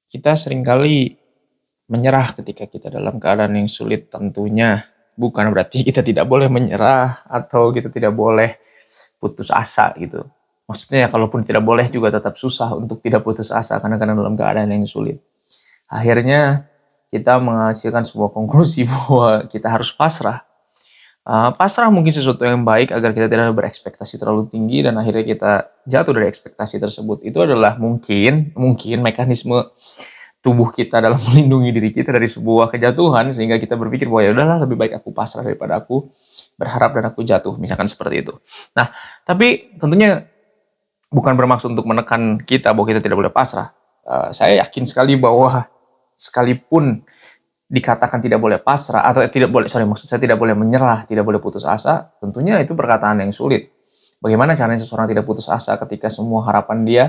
Kita seringkali menyerah ketika kita dalam keadaan yang sulit tentunya. Bukan berarti kita tidak boleh menyerah atau kita tidak boleh putus asa gitu. Maksudnya kalaupun tidak boleh juga tetap susah untuk tidak putus asa karena kadang dalam keadaan yang sulit. Akhirnya kita menghasilkan sebuah konklusi bahwa kita harus pasrah. Pasrah mungkin sesuatu yang baik agar kita tidak berekspektasi terlalu tinggi dan akhirnya kita jatuh dari ekspektasi tersebut. Itu adalah mungkin mekanisme tubuh kita dalam melindungi diri kita dari sebuah kejatuhan sehingga kita berpikir bahwa ya udahlah lebih baik aku pasrah daripada aku berharap dan aku jatuh, misalkan seperti itu. Nah, tapi tentunya bukan bermaksud untuk menekan kita bahwa kita tidak boleh pasrah. Saya yakin sekali bahwa sekalipun dikatakan tidak boleh pasrah atau maksud saya tidak boleh menyerah, tidak boleh putus asa, tentunya itu perkataan yang sulit. Bagaimana caranya seseorang tidak putus asa ketika semua harapan dia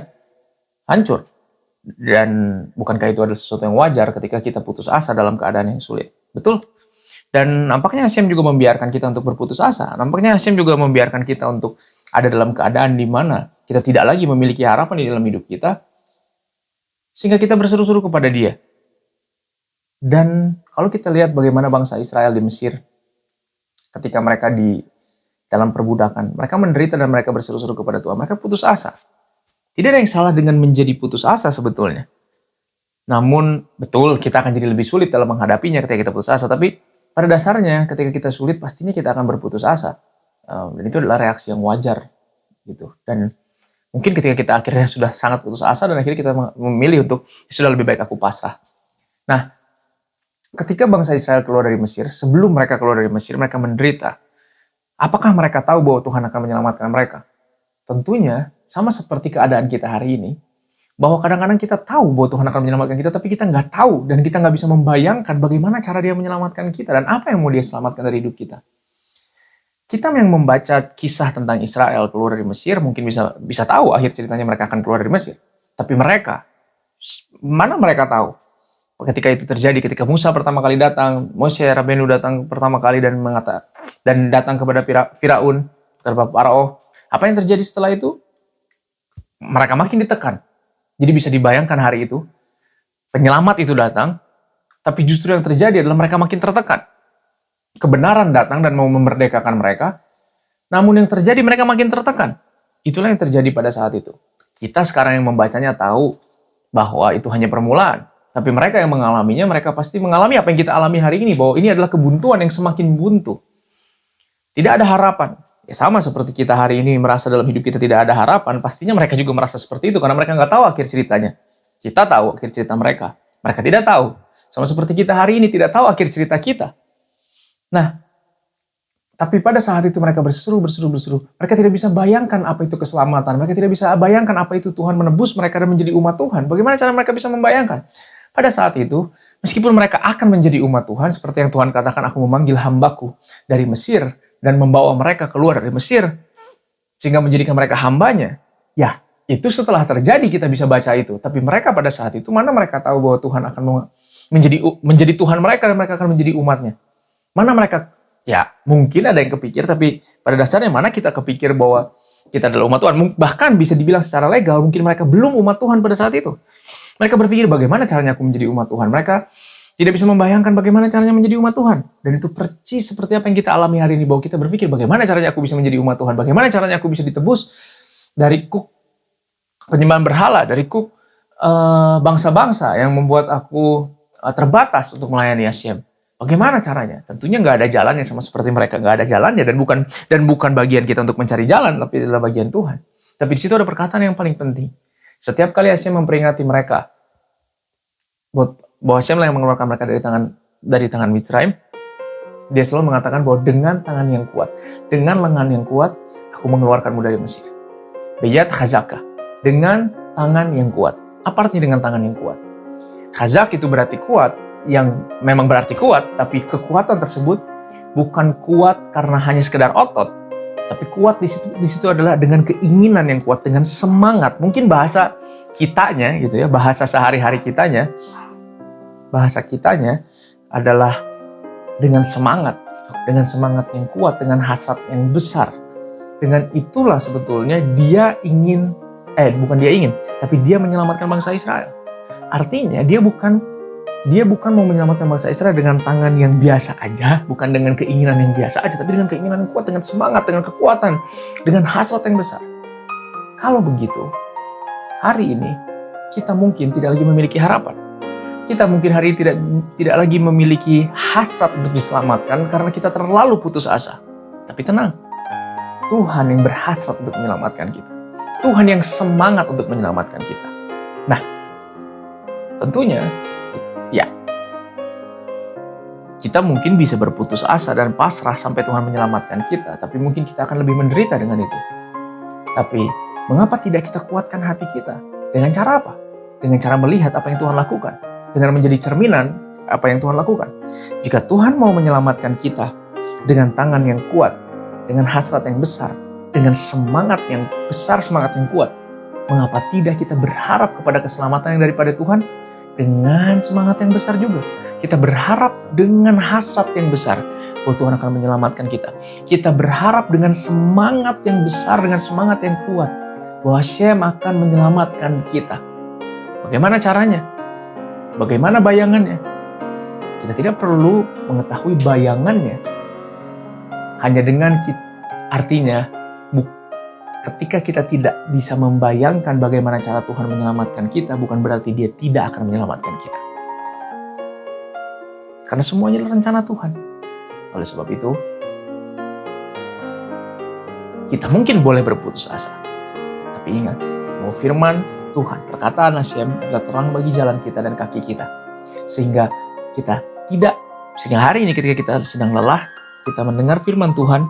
hancur? Dan bukankah itu adalah sesuatu yang wajar ketika kita putus asa dalam keadaan yang sulit? Betul? Dan nampaknya Hashem juga membiarkan kita untuk berputus asa. Nampaknya Hashem juga membiarkan kita untuk ada dalam keadaan di mana kita tidak lagi memiliki harapan di dalam hidup kita, sehingga kita berseru-seru kepada Dia. Dan kalau kita lihat bagaimana bangsa Israel di Mesir, ketika mereka di dalam perbudakan, mereka menderita dan mereka berseru-seru kepada Tuhan. Mereka putus asa. Tidak ada yang salah dengan menjadi putus asa sebetulnya. Namun betul kita akan jadi lebih sulit dalam menghadapinya ketika kita putus asa. Tapi pada dasarnya ketika kita sulit pastinya kita akan berputus asa. Dan itu adalah reaksi yang wajar gitu. Dan mungkin ketika kita akhirnya sudah sangat putus asa dan akhirnya kita memilih untuk sudah lebih baik aku pasrah. Nah, ketika bangsa Israel keluar dari Mesir, sebelum mereka keluar dari Mesir, mereka menderita. Apakah mereka tahu bahwa Tuhan akan menyelamatkan mereka? Tentunya sama seperti keadaan kita hari ini, bahwa kadang-kadang kita tahu bahwa Tuhan akan menyelamatkan kita, tapi kita nggak tahu dan kita nggak bisa membayangkan bagaimana cara Dia menyelamatkan kita dan apa yang mau Dia selamatkan dari hidup kita. Kita yang membaca kisah tentang Israel keluar dari Mesir mungkin bisa tahu akhir ceritanya mereka akan keluar dari Mesir. Tapi mereka, mana mereka tahu? Ketika itu terjadi, ketika Musa pertama kali datang, Moshe Rabbeinu datang pertama kali dan datang kepada Firaun, kepada Farao, apa yang terjadi setelah itu? Mereka makin ditekan. Jadi bisa dibayangkan hari itu, penyelamat itu datang, tapi justru yang terjadi adalah mereka makin tertekan. Kebenaran datang dan mau memerdekakan mereka, namun yang terjadi mereka makin tertekan. Itulah yang terjadi pada saat itu. Kita sekarang yang membacanya tahu bahwa itu hanya permulaan. Tapi mereka yang mengalaminya, mereka pasti mengalami apa yang kita alami hari ini, bahwa ini adalah kebuntuan yang semakin buntu. Tidak ada harapan. Ya sama seperti kita hari ini merasa dalam hidup kita tidak ada harapan, pastinya mereka juga merasa seperti itu, karena mereka nggak tahu akhir ceritanya. Kita tahu akhir cerita mereka. Mereka tidak tahu. Sama seperti kita hari ini tidak tahu akhir cerita kita. Nah, tapi pada saat itu mereka berseru. Mereka tidak bisa bayangkan apa itu keselamatan. Mereka tidak bisa bayangkan apa itu Tuhan menebus mereka dan menjadi umat Tuhan. Bagaimana cara mereka bisa membayangkan? Pada saat itu, meskipun mereka akan menjadi umat Tuhan, seperti yang Tuhan katakan, aku memanggil hambaku dari Mesir, dan membawa mereka keluar dari Mesir, sehingga menjadikan mereka hambanya. Ya, itu setelah terjadi kita bisa baca itu. Tapi mereka pada saat itu, mana mereka tahu bahwa Tuhan akan menjadi Tuhan mereka, dan mereka akan menjadi umatnya. Mana mereka, ya mungkin ada yang kepikir, tapi pada dasarnya mana kita kepikir bahwa kita adalah umat Tuhan. Bahkan bisa dibilang secara legal, mungkin mereka belum umat Tuhan pada saat itu. Mereka berpikir bagaimana caranya aku menjadi umat Tuhan. Mereka tidak bisa membayangkan bagaimana caranya menjadi umat Tuhan. Dan itu persis seperti apa yang kita alami hari ini. Bahwa kita berpikir bagaimana caranya aku bisa menjadi umat Tuhan. Bagaimana caranya aku bisa ditebus dari kuk penyembahan berhala. Dari kuk bangsa-bangsa yang membuat aku terbatas untuk melayani Hashem. Bagaimana caranya? Tentunya nggak ada jalannya sama seperti mereka. Nggak ada jalannya dan bukan bagian kita untuk mencari jalan. Tapi adalah bagian Tuhan. Tapi di situ ada perkataan yang paling penting. Setiap kali Hashem memperingati mereka bahwa Hashem yang mengeluarkan mereka dari tangan Mitzrayim, Dia selalu mengatakan bahwa dengan tangan yang kuat, dengan lengan yang kuat, aku mengeluarkanmu dari Mesir. Beyat Chazaka, dengan tangan yang kuat. Apa artinya dengan tangan yang kuat? Chazak itu berarti kuat, yang memang berarti kuat, tapi kekuatan tersebut bukan kuat karena hanya sekedar otot. Tapi kuat di situ adalah dengan keinginan yang kuat, dengan semangat. Mungkin bahasa kitanya gitu ya, bahasa sehari-hari bahasa kitanya adalah dengan semangat yang kuat, dengan hasrat yang besar. Dengan itulah sebetulnya dia ingin, bukan dia ingin, tapi dia menyelamatkan bangsa Israel. Artinya dia bukan mau menyelamatkan bangsa Israel dengan tangan yang biasa aja, bukan dengan keinginan yang biasa aja, tapi dengan keinginan yang kuat, dengan semangat, dengan kekuatan, dengan hasrat yang besar. Kalau begitu, hari ini kita mungkin tidak lagi memiliki harapan. Kita mungkin hari ini tidak lagi memiliki hasrat untuk diselamatkan karena kita terlalu putus asa. Tapi tenang, Tuhan yang berhasrat untuk menyelamatkan kita. Tuhan yang semangat untuk menyelamatkan kita. Nah, tentunya, ya, kita mungkin bisa berputus asa dan pasrah sampai Tuhan menyelamatkan kita. Tapi mungkin kita akan lebih menderita dengan itu. Tapi, mengapa tidak kita kuatkan hati kita? Dengan cara apa? Dengan cara melihat apa yang Tuhan lakukan. Dengan menjadi cerminan apa yang Tuhan lakukan. Jika Tuhan mau menyelamatkan kita dengan tangan yang kuat, dengan hasrat yang besar, dengan semangat yang besar, semangat yang kuat, mengapa tidak kita berharap kepada keselamatan yang daripada Tuhan dengan semangat yang besar juga? Kita berharap dengan hasrat yang besar bahwa Tuhan akan menyelamatkan kita. Kita berharap dengan semangat yang besar, dengan semangat yang kuat bahwa Hashem akan menyelamatkan kita. Bagaimana caranya? Bagaimana bayangannya? Kita tidak perlu mengetahui bayangannya. Hanya dengan artinya, ketika kita tidak bisa membayangkan bagaimana cara Tuhan menyelamatkan kita, bukan berarti Dia tidak akan menyelamatkan kita. Karena semuanya adalah rencana Tuhan. Oleh sebab itu, kita mungkin boleh berputus asa. Tapi ingat, bahwa firman Tuhan, perkataan Hashem adalah terang bagi jalan kita dan kaki kita. Sehingga hari ini ketika kita sedang lelah, kita mendengar firman Tuhan,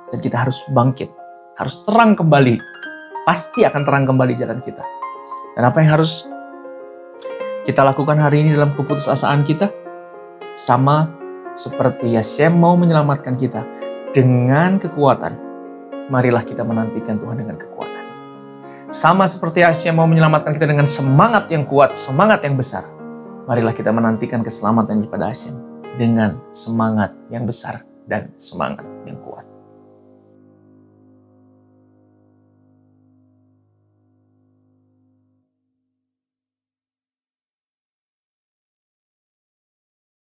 dan kita harus bangkit. Harus terang kembali. Pasti akan terang kembali jalan kita. Dan apa yang harus kita lakukan hari ini dalam keputusasaan kita? Sama seperti Hashem mau menyelamatkan kita dengan kekuatan. Marilah kita menantikan Tuhan dengan kekuatan. Sama seperti Hashem mau menyelamatkan kita dengan semangat yang kuat, semangat yang besar. Marilah kita menantikan keselamatan daripada Hashem dengan semangat yang besar dan semangat yang kuat.